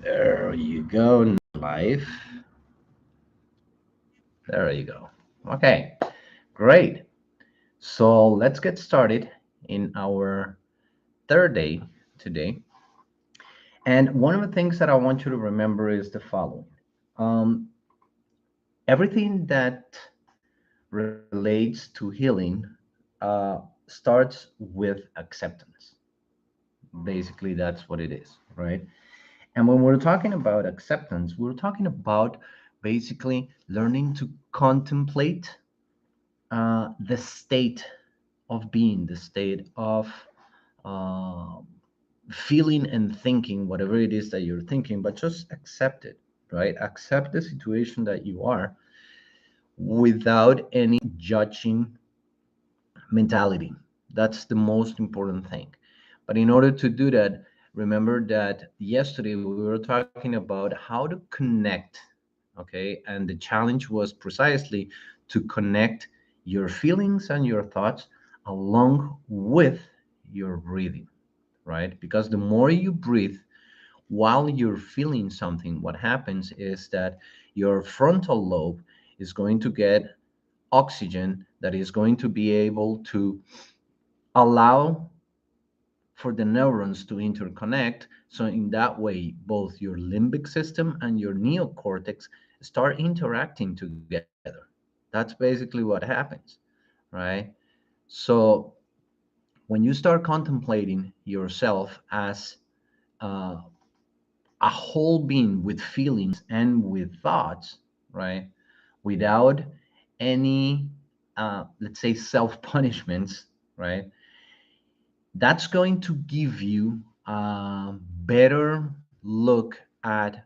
There you go, live. There you go. Okay, great. So let's get started in our third day today. And one of the things that I want you to remember is the following. Um, Everything that relates to healing uh, starts with acceptance. Basically, that's what it is, right? And when we're talking about acceptance, we're talking about basically learning to contemplate the state of being, the state of uh, feeling and thinking, whatever it is that you're thinking, but just accept it, right? Accept the situation that you are without any judging mentality. That's the most important thing. But in order to do that, remember that yesterday we were talking about how to connect, okay? And the challenge was precisely to connect your feelings and your thoughts along with your breathing, right? Because the more you breathe while you're feeling something, what happens is that your frontal lobe is going to get oxygen that is going to be able to allow for the neurons to interconnect. So, in that way, both your limbic system and your neocortex start interacting together. That's basically what happens, right? So, when you start contemplating yourself as uh, a whole being with feelings and with thoughts, right? Without any, let's say, self punishments, right? That's going to give you a better look at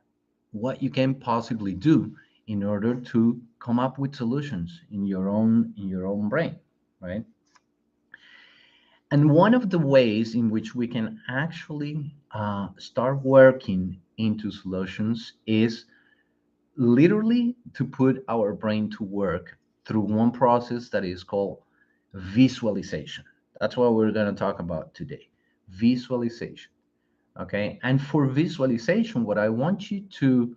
what you can possibly do in order to come up with solutions in your own brain, right? And one of the ways in which we can actually start working into solutions is literally to put our brain to work through one process that is called visualization. That's what we're going to talk about today. Visualization. Okay. And for visualization, what I want you to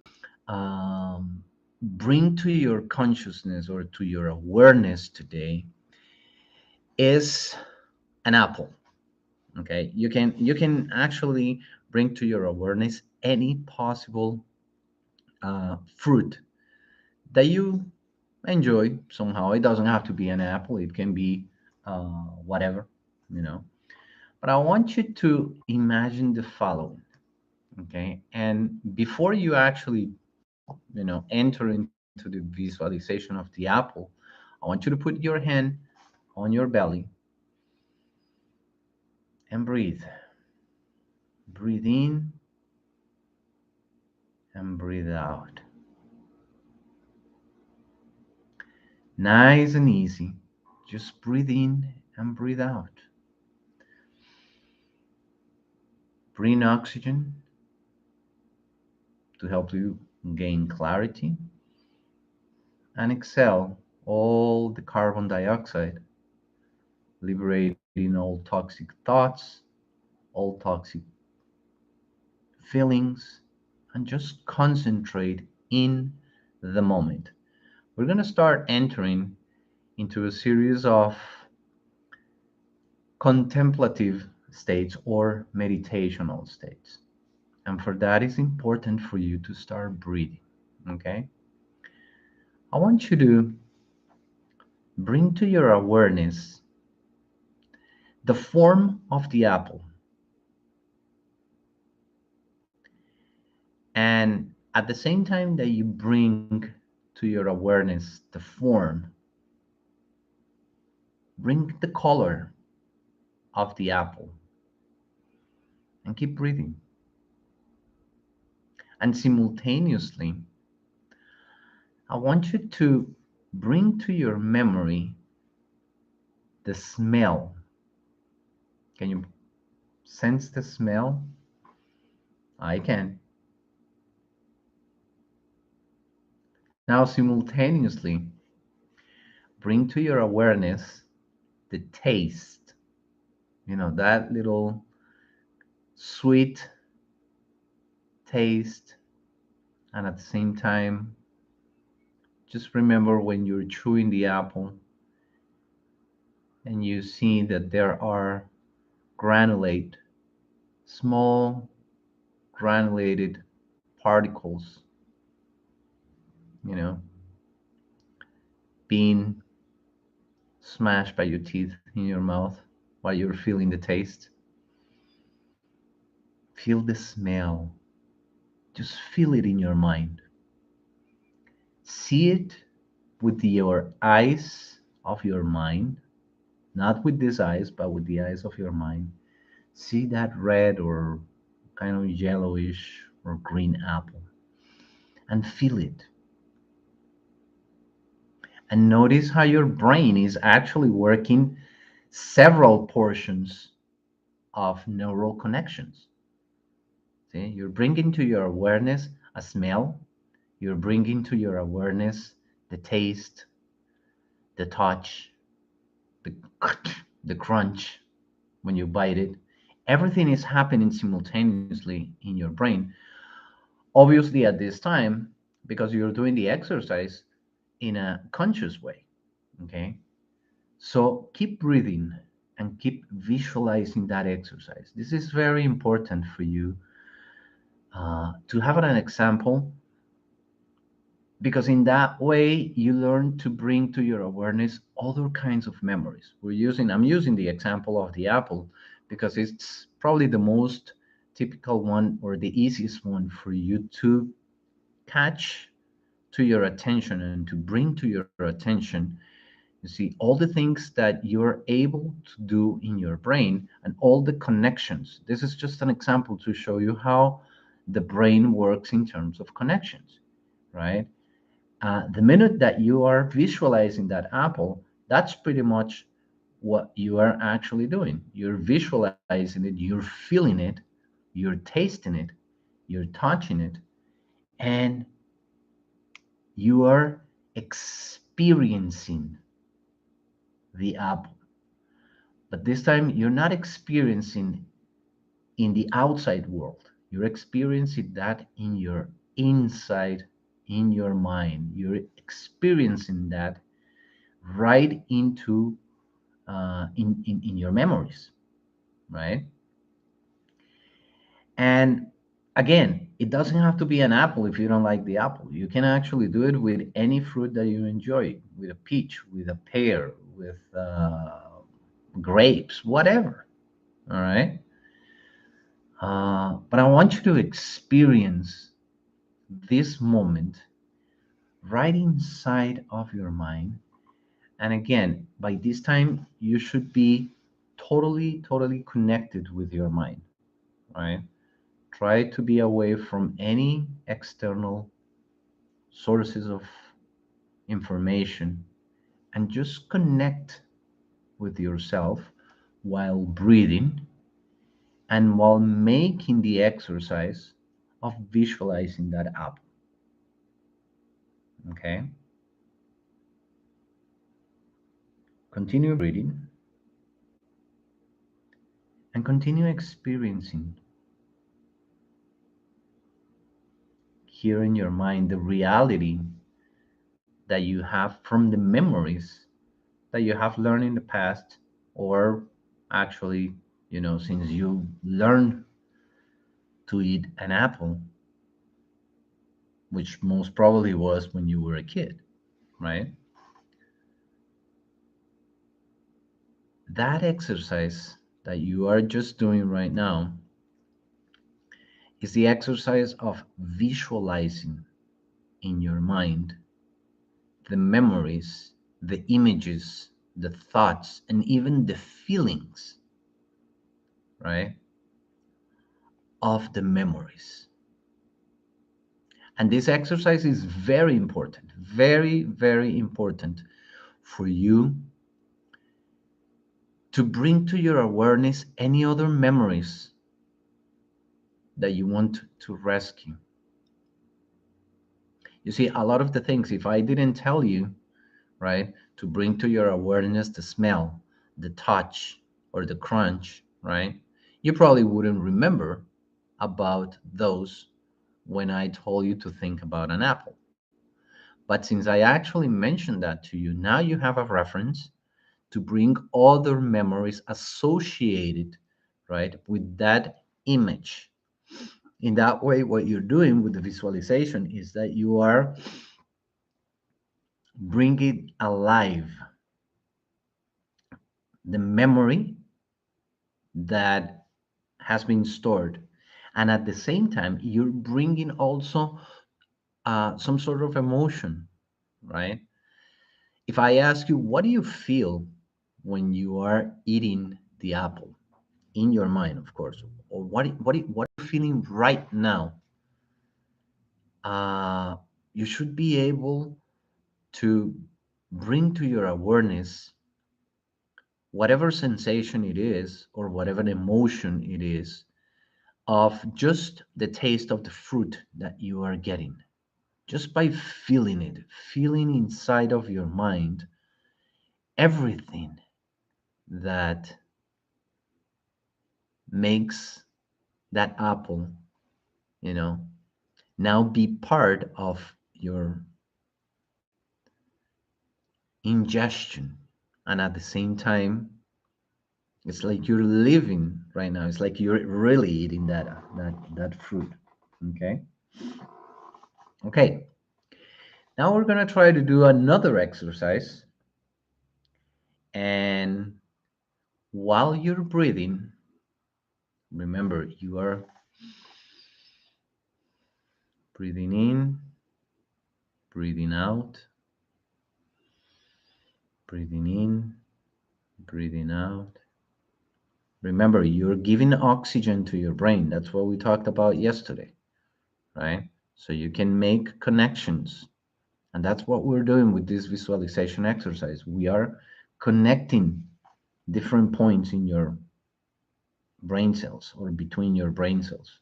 bring to your consciousness or to your awareness today is an apple. Okay. You can actually bring to your awareness any possible fruit that you enjoy somehow. It doesn't have to be an apple, it can be whatever, you know. But I want you to imagine the following, okay? And before you actually, enter into the visualization of the apple, I want you to put your hand on your belly and breathe. Breathe in and breathe out. Nice and easy. Just breathe in and breathe out. Bring oxygen to help you gain clarity, and exhale all the carbon dioxide, liberating all toxic thoughts, all toxic feelings, and just concentrate in the moment. We're going to start entering into a series of contemplative states or meditational states. And for that, it's important for you to start breathing. Okay? I want you to bring to your awareness the form of the apple. And at the same time that you bring to your awareness the form, bring the color of the apple and keep breathing. And simultaneously, I want you to bring to your memory the smell. Can you sense the smell? I can. Now, simultaneously, bring to your awareness the taste. That little sweet taste, and at the same time, just remember when you're chewing the apple and you see that there are granulate, small granulated particles, you know, being smashed by your teeth in your mouth while you're feeling the taste. Feel the smell. Just feel it in your mind. See it with your eyes of your mind, not with these eyes, but with the eyes of your mind. See that red or kind of yellowish or green apple and feel it. And notice how your brain is actually working several portions of neural connections. See, you're bringing to your awareness a smell, you're bringing to your awareness the taste, the touch, the, the crunch when you bite it. Everything is happening simultaneously in your brain. Obviously, at this time, because you're doing the exercise in a conscious way. Okay. So keep breathing and keep visualizing that exercise. This is very important for you to have an example, because in that way you learn to bring to your awareness other kinds of memories. I'm using the example of the apple because it's probably the most typical one or the easiest one for you to catch to your attention and to bring to your attention. You see all the things that you're able to do in your brain and all the connections. This is just an example to show you how the brain works in terms of connections, right? The minute that you are visualizing that apple, that's pretty much what you are actually doing. You're visualizing it, you're feeling it, you're tasting it, you're touching it, and you are experiencing the apple. But this time, you're not experiencing in the outside world. You're experiencing that in your inside, in your mind. You're experiencing that right into in your memories, right? And again, it doesn't have to be an apple if you don't like the apple. You can actually do it with any fruit that you enjoy, with a peach, with a pear, with grapes, whatever. All right. But I want you to experience this moment right inside of your mind. And again, by this time, you should be totally connected with your mind, right? Try to be away from any external sources of information and just connect with yourself while breathing and while making the exercise of visualizing that up. Okay? Continue breathing and continue experiencing here in your mind the reality that you have from the memories that you have learned in the past, or actually, since you learned to eat an apple, which most probably was when you were a kid, right? That exercise that you are just doing right now is the exercise of visualizing in your mind the memories, the images, the thoughts, and even the feelings, right, of the memories. And this exercise is very important, very important for you to bring to your awareness any other memories that you want to rescue. You see, a lot of the things, if I didn't tell you, right, to bring to your awareness the smell, the touch, or the crunch, right, you probably wouldn't remember about those when I told you to think about an apple. But since I actually mentioned that to you, now you have a reference to bring other memories associated, right, with that image. In that way, what you're doing with the visualization is that you are bringing alive the memory that has been stored. And at the same time, you're bringing also some sort of emotion, right? If I ask you, what do you feel when you are eating the apple? In your mind, of course, or what are you feeling right now? Uh, you should be able to bring to your awareness whatever sensation it is or whatever emotion it is of just the taste of the fruit that you are getting. Just by feeling it, feeling inside of your mind everything that makes that apple, you know, now be part of your ingestion. And at the same time, it's like you're living right now. It's like you're really eating that fruit. Okay. Okay. Now we're gonna try to do another exercise. And while you're breathing, remember you are breathing in, breathing out, breathing in, breathing out. Remember, you're giving oxygen to your brain. That's what we talked about yesterday, right? So you can make connections. And that's what we're doing with this visualization exercise. We are connecting different points in your brain cells or between your brain cells.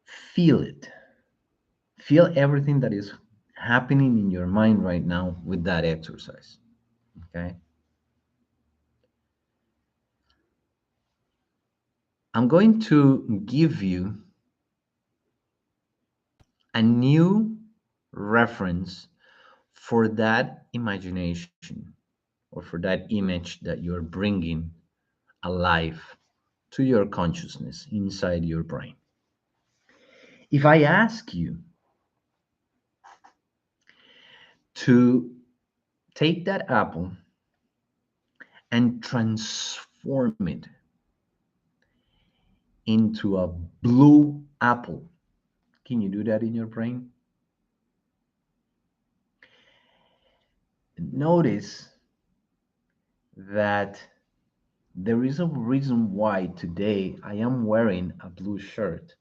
Feel it. Feel everything that is happening in your mind right now with that exercise. Okay. I'm going to give you a new reference for that imagination or for that image that you're bringing alive to your consciousness inside your brain. If I ask you to take that apple and transform it into a blue apple, can you do that in your brain? Notice that there is a reason why today I am wearing a blue shirt.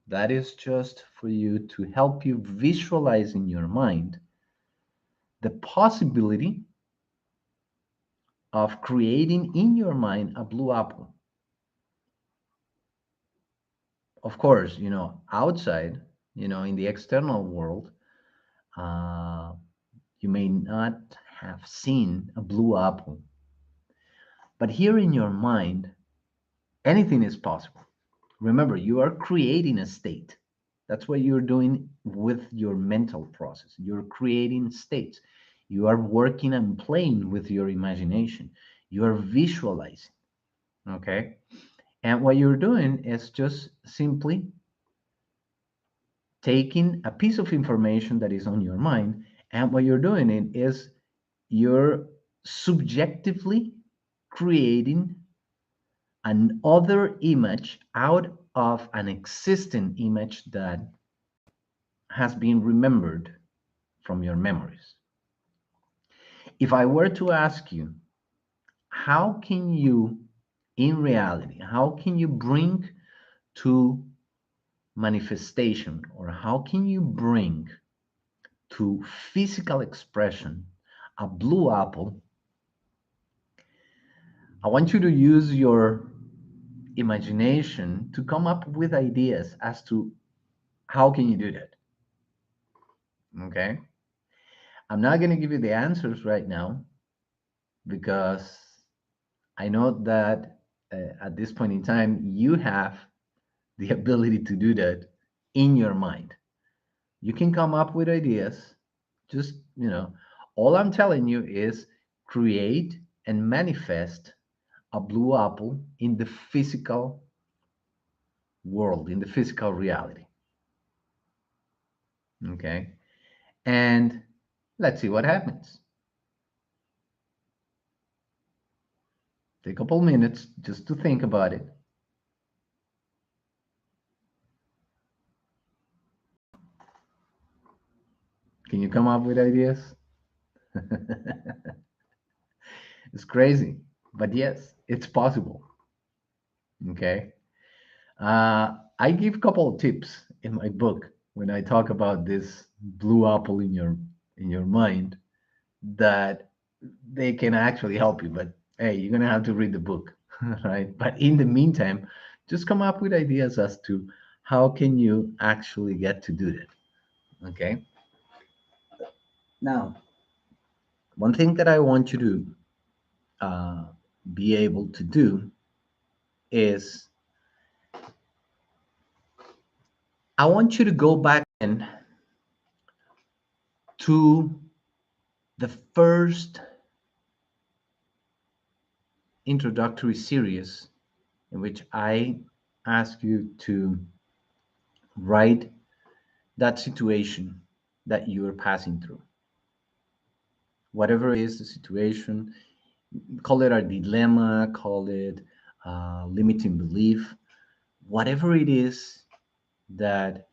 That is just for you to help you visualize in your mind the possibility of creating in your mind a blue apple. Of course, outside, in the external world, uh, you may not have seen a blue apple. But here in your mind, anything is possible. Remember, you are creating a state. That's what you're doing with your mental process. You're creating states. You are working and playing with your imagination. You are visualizing. Okay. And what you're doing is just simply taking a piece of information that is on your mind. And what you're doing is you're subjectively creating another image out of an existing image that has been remembered from your memories. If I were to ask you, how can you, in reality, how can you bring to manifestation or how can you bring to physical expression a blue apple? I want you to use your imagination to come up with ideas as to how can you do that. Okay. I'm not going to give you the answers right now because I know that at this point in time, you have the ability to do that in your mind. You can come up with ideas. Just, all I'm telling you is create and manifest a blue apple in the physical world, in the physical reality. Okay. And let's see what happens. Take a couple minutes just to think about it. Can you come up with ideas? It's crazy, but yes, it's possible. Okay. I give a couple of tips in my book when I talk about this blue apple in your mind that they can actually help you. But hey, you're gonna have to read the book, right? But in the meantime, just come up with ideas as to how can you actually get to do that. Okay. Now, one thing that I want you to uh, be able to do is I want you to go back in to the first introductory series in which I ask you to write that situation that you are passing through. Whatever is the situation, call it a dilemma, call it limiting belief, whatever it is that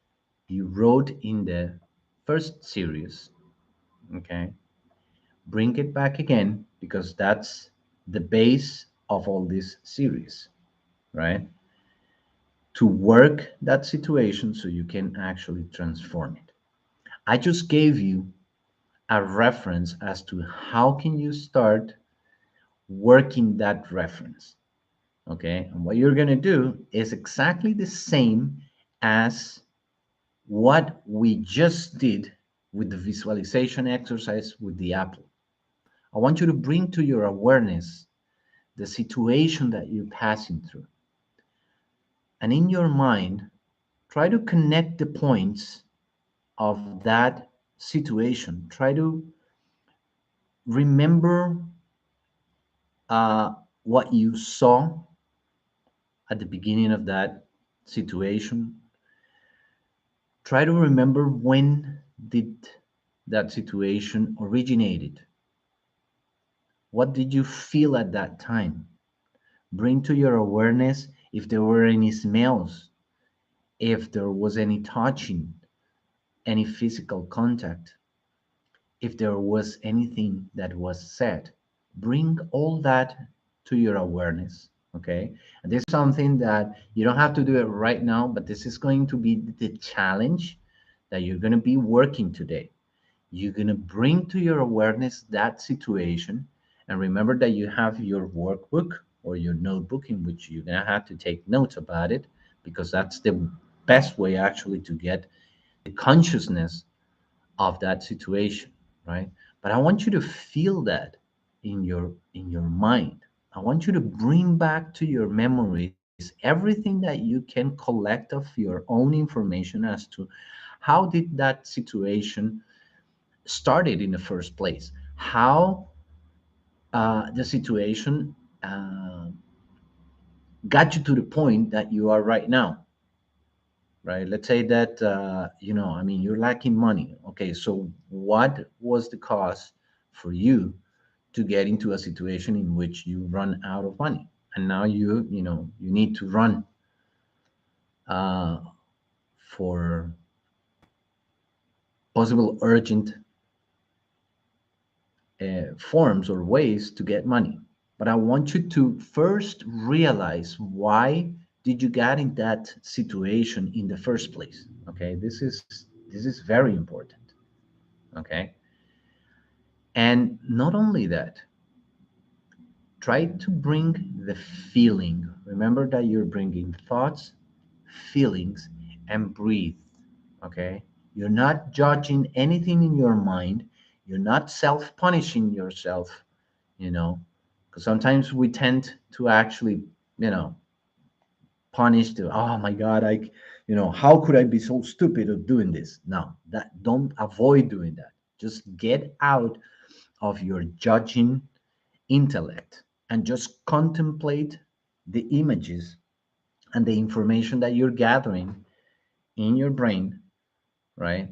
you wrote in the first series, okay, bring it back again because that's the base of all this series, right? To work that situation so you can actually transform it. I just gave you a reference as to how can you start working that reference. Okay, and what you're going to do is exactly the same as what we just did with the visualization exercise with the apple. I want you to bring to your awareness the situation that you're passing through, and in your mind try to connect the points of that situation. Try to remember uh, what you saw at the beginning of that situation. Try to remember when did that situation originated. What did you feel at that time? Bring to your awareness if there were any smells, if there was any touching, any physical contact, if there was anything that was said. Bring all that to your awareness. Okay. And this is something that you don't have to do it right now, but this is going to be the challenge that you're going to be working today. You're going to bring to your awareness that situation. And remember that you have your workbook or your notebook in which you're going to have to take notes about it because that's the best way actually to get the consciousness of that situation, right? But I want you to feel that in your mind. I want you to bring back to your memories everything that you can collect of your own information as to how did that situation started in the first place, how the situation got you to the point that you are right now, right? Let's say that I mean, you're lacking money. Okay, so what was the cause for you to get into a situation in which you run out of money, and now you need to run uh, for possible urgent forms or ways to get money. But I want you to first realize why did you get in that situation in the first place. Okay, this is very important. Okay, and not only that, try to bring the feeling. Remember that you're bringing thoughts, feelings, and breathe. Okay, you're not judging anything in your mind. You're not self punishing yourself, you know, because sometimes we tend to actually you know, punished. Oh my God, how could I be so stupid of doing this? No, that don't avoid doing that. Just get out of your judging intellect and just contemplate the images and the information that you're gathering in your brain, right?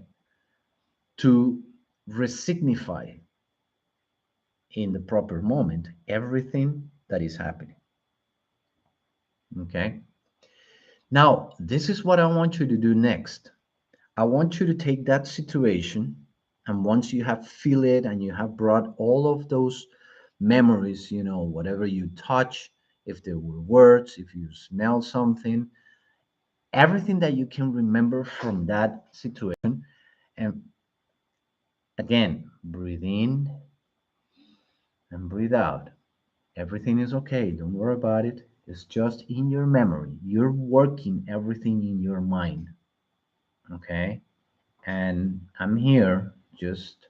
To resignify in the proper moment everything that is happening. Okay. Now, this is what I want you to do next. I want you to take that situation, and once you have feel it and you have brought all of those memories, whatever you touch, if there were words, if you smell something, everything that you can remember from that situation, and again, breathe in and breathe out. Everything is okay. Don't worry about it. It's just in your memory. You're working everything in your mind. Okay. And I'm here just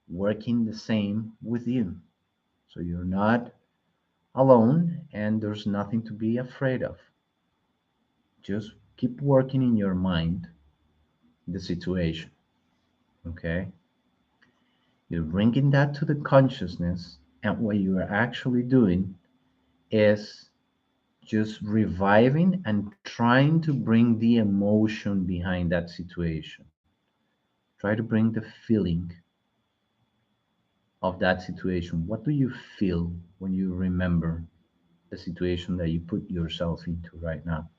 working the same with you. So you're not alone and there's nothing to be afraid of. Just keep working in your mind the situation. Okay. You're bringing that to the consciousness. And what you are actually doing is just reviving and trying to bring the emotion behind that situation. Try to bring the feeling of that situation. What do you feel when you remember the situation that you put yourself into right now?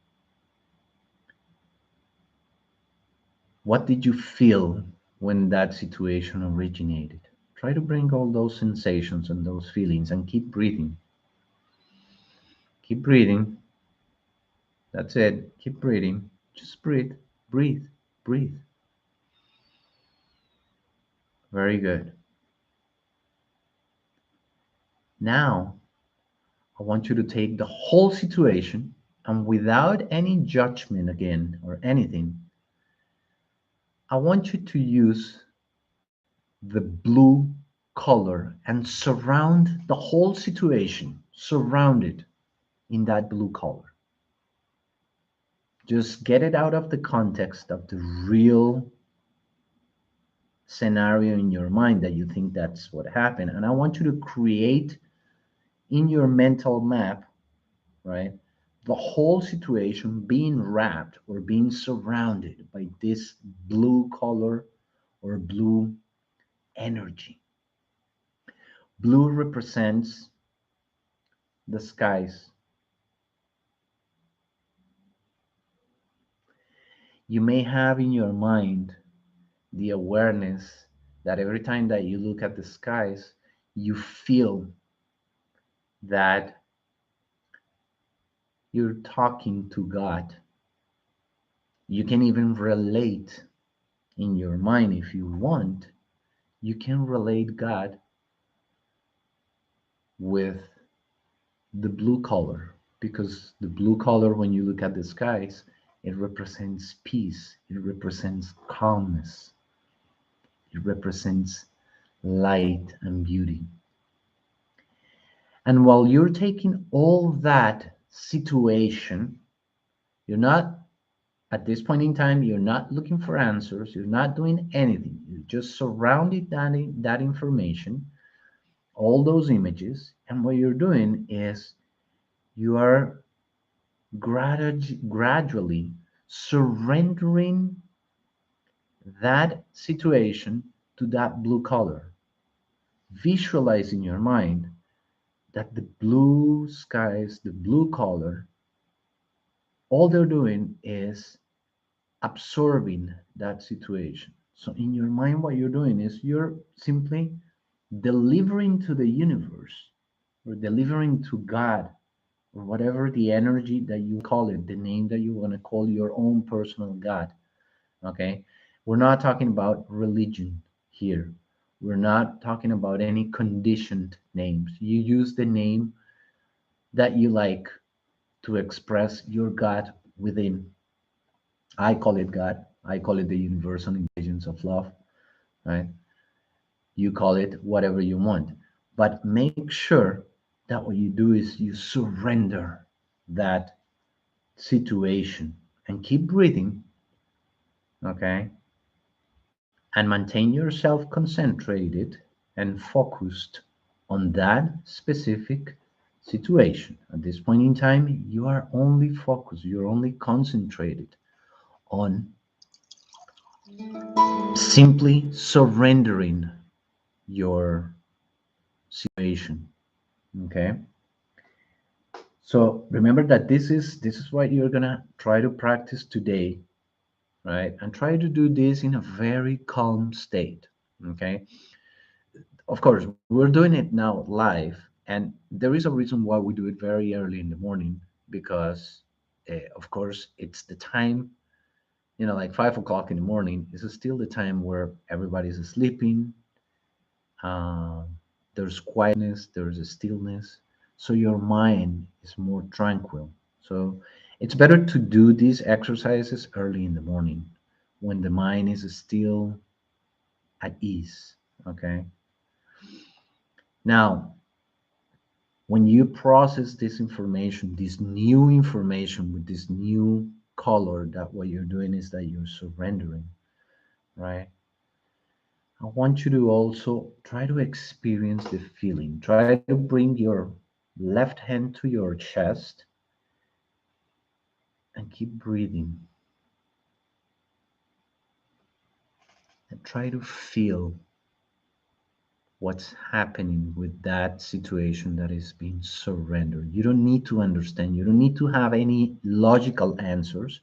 What did you feel when that situation originated? Try to bring all those sensations and those feelings and keep breathing. Keep breathing. That's it. Keep breathing. Just breathe, breathe, breathe. Very good. Now, I want you to take the whole situation and without any judgment again or anything, I want you to use the blue color and surround the whole situation, surround it in that blue color. Just get it out of the context of the real scenario in your mind that you think that's what happened. And I want you to create in your mental map, right? The whole situation being wrapped or being surrounded by this blue color or blue energy. Blue represents the skies. You may have in your mind the awareness that every time that you look at the skies, you feel that you're talking to God. You can even relate in your mind if you want. You can relate God with the blue color because the blue color, when you look at the skies, it represents peace, it represents calmness, it represents light and beauty. And while you're taking all that situation, you're not, at this point in time, you're not looking for answers, you're not doing anything, you're just surrounding that information, all those images, and what you're doing is you are gradually surrendering that situation to that blue color. Visualize in your mind that the blue skies, the blue color, all they're doing is absorbing that situation. So, in your mind, what you're doing is you're simply delivering to the universe or delivering to God or whatever the energy that you call it, the name that you want to call your own personal God. Okay. We're not talking about religion here. We're not talking about any conditioned names. You use the name that you like to express your God within. I call it God. I call it the universal intelligence of love, right? You call it whatever you want. But make sure that what you do is you surrender. that situation and keep breathing, okay? And maintain yourself concentrated and focused on that specific situation. At this point in time, you are only focused, you're only concentrated on simply surrendering your situation. Okay. So remember that this is what you're gonna try to practice today, right? And try to do this in a very calm state. Okay. Of course, we're doing it now live, and there is a reason why we do it very early in the morning because, of course, it's the time, like 5 o'clock in the morning. Is still the time where everybody's sleeping. There's quietness, there's a stillness, so your mind is more tranquil. So it's better to do these exercises early in the morning when the mind is still at ease. Okay. Now, when you process this information, this new information with this new color, that what you're doing is that you're surrendering, right? I want you to also try to experience the feeling. Try to bring your left hand to your chest and keep breathing and try to feel what's happening with that situation that is being surrendered. You don't need to understand, you don't need to have any logical answers.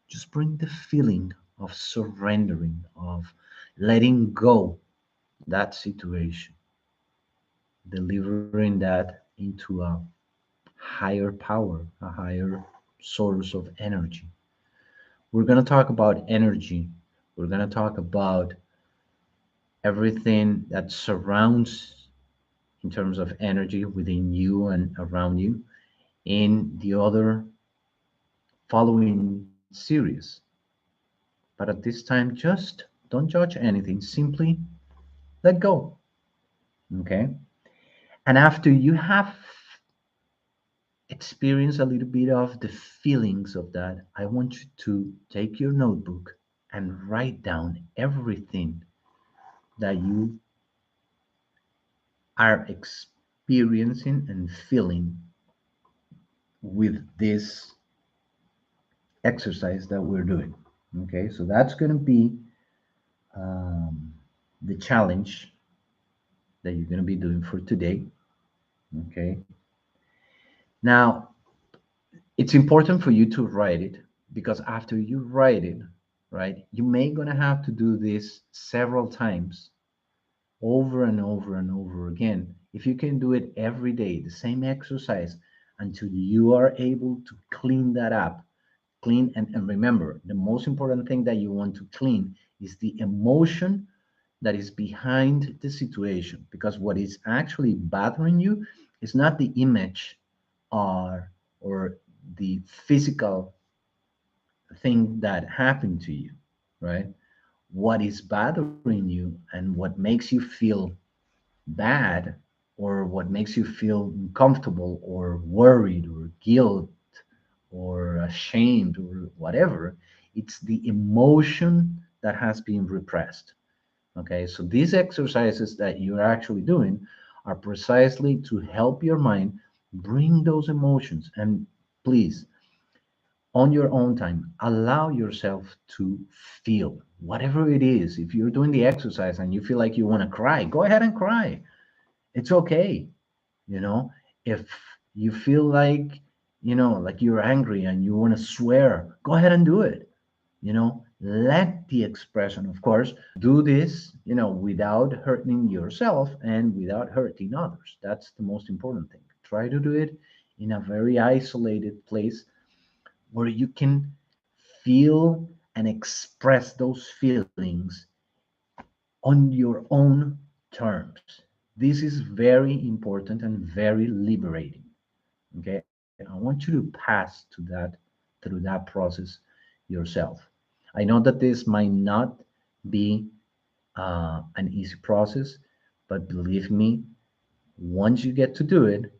Just bring the feeling of surrendering, of letting go that situation, delivering that into a higher power, a higher source of energy. We're going to talk about energy. We're going to talk about everything that surrounds in terms of energy within you and around you in the other following series. But at this time, just don't judge anything. Simply let go. Okay. And after you have experienced a little bit of the feelings of that, I want you to take your notebook and write down everything that you are experiencing and feeling with this exercise that we're doing. Okay, so that's going to be um, the challenge that you're going to be doing for today. Okay, now it's important for you to write it because after you write it, right, you may going to have to do this several times over and over and over again. If you can do it every day, the same exercise until you are able to clean that up, clean and remember, the most important thing that you want to clean is the emotion that is behind the situation, because what is actually bothering you is not the image or the physical thing that happened to you, right? What is bothering you and what makes you feel bad, or what makes you feel uncomfortable or worried or guilt or ashamed or whatever, it's the emotion that has been repressed. Okay, so these exercises that you're actually doing are precisely to help your mind bring those emotions. And please, on your own time, allow yourself to feel whatever it is. If you're doing the exercise and you feel like you want to cry, go ahead and cry. It's okay. You know, if you feel like, like you're angry and you want to swear, go ahead and do it. Let the expression, of course, do this, without hurting yourself and without hurting others. That's the most important thing. Try to do it in a very isolated place where you can feel and express those feelings on your own terms. This is very important and very liberating. Okay, I want you to pass through that process yourself. I know that this might not be an easy process, but believe me, once you get to do it,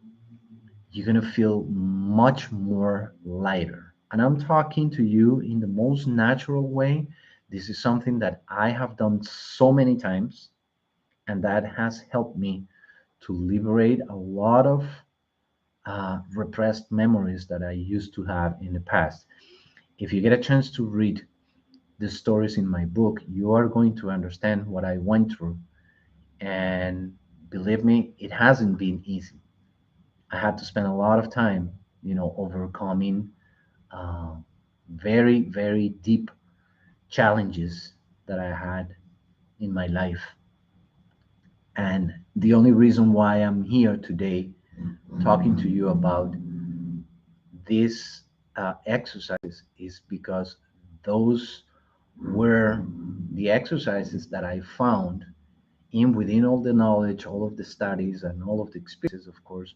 you're going to feel much more lighter. And I'm talking to you in the most natural way. This is something that I have done so many times, and that has helped me to liberate a lot of repressed memories that I used to have in the past. If you get a chance to read the stories in my book, you are going to understand what I went through. And believe me, it hasn't been easy. I had to spend a lot of time, overcoming uh, very, very deep challenges that I had in my life. And the only reason why I'm here today talking to you about this exercise is because those were the exercises that I found in within all the knowledge, all of the studies, and all of the experiences, of course,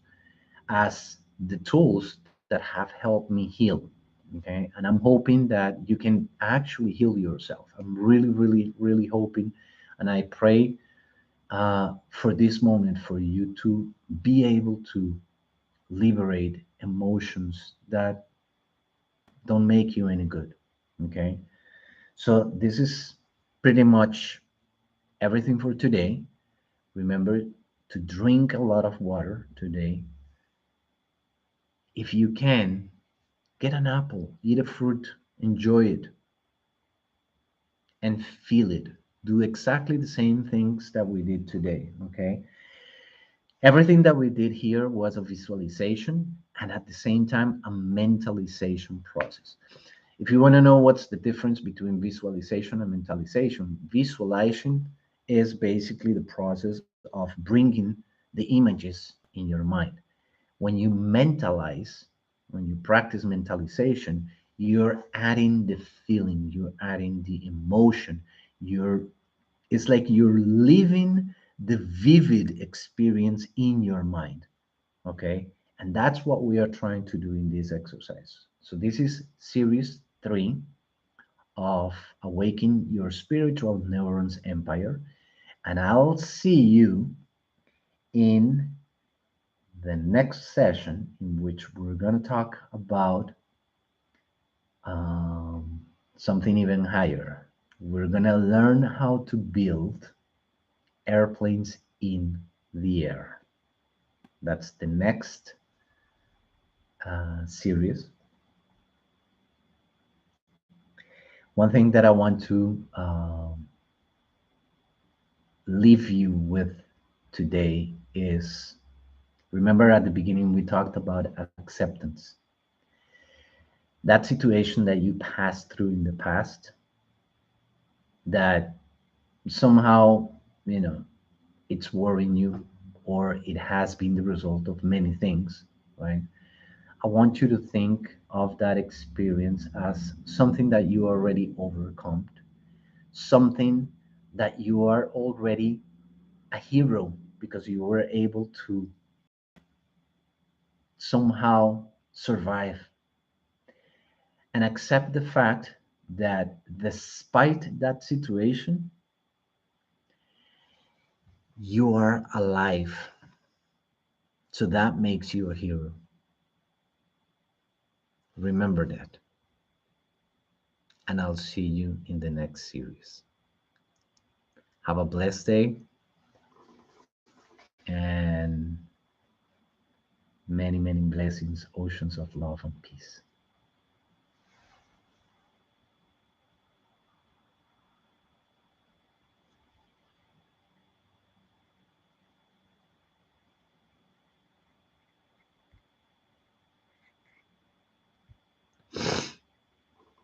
as the tools that have helped me heal. Okay. And I'm hoping that you can actually heal yourself. I'm really, really, really hoping. And I pray for this moment for you to be able to liberate emotions that don't make you any good. Okay. So this is pretty much everything for today. Remember to drink a lot of water today. If you can, get an apple, eat a fruit, enjoy it, and feel it. Do exactly the same things that we did today. Okay. Everything that we did here was a visualization and at the same time a mentalization process. If you want to know what's the difference between visualization and mentalization, visualization is basically the process of bringing the images in your mind. When you mentalize, when you practice mentalization, you're adding the feeling, you're adding the emotion, you're it's like you're living the vivid experience in your mind. Okay. And that's what we are trying to do in this exercise. So this is series 3 of Awaken Your Spiritual Neurons Empire. And I'll see you in the next session, in which we're going to talk about um, something even higher. We're going to learn how to build airplanes in the air. That's the next series. One thing that I want to leave you with today is, remember at the beginning we talked about acceptance. That situation that you passed through in the past that somehow, you know, it's worrying you, or it has been the result of many things, right? I want you to think of that experience as something that you already overcome, something that you are already a hero because you were able to somehow survive and accept the fact that despite that situation, you are alive. So that makes you a hero. Remember that. And I'll see you in the next series. Have a blessed day and many, many blessings, oceans of love and peace.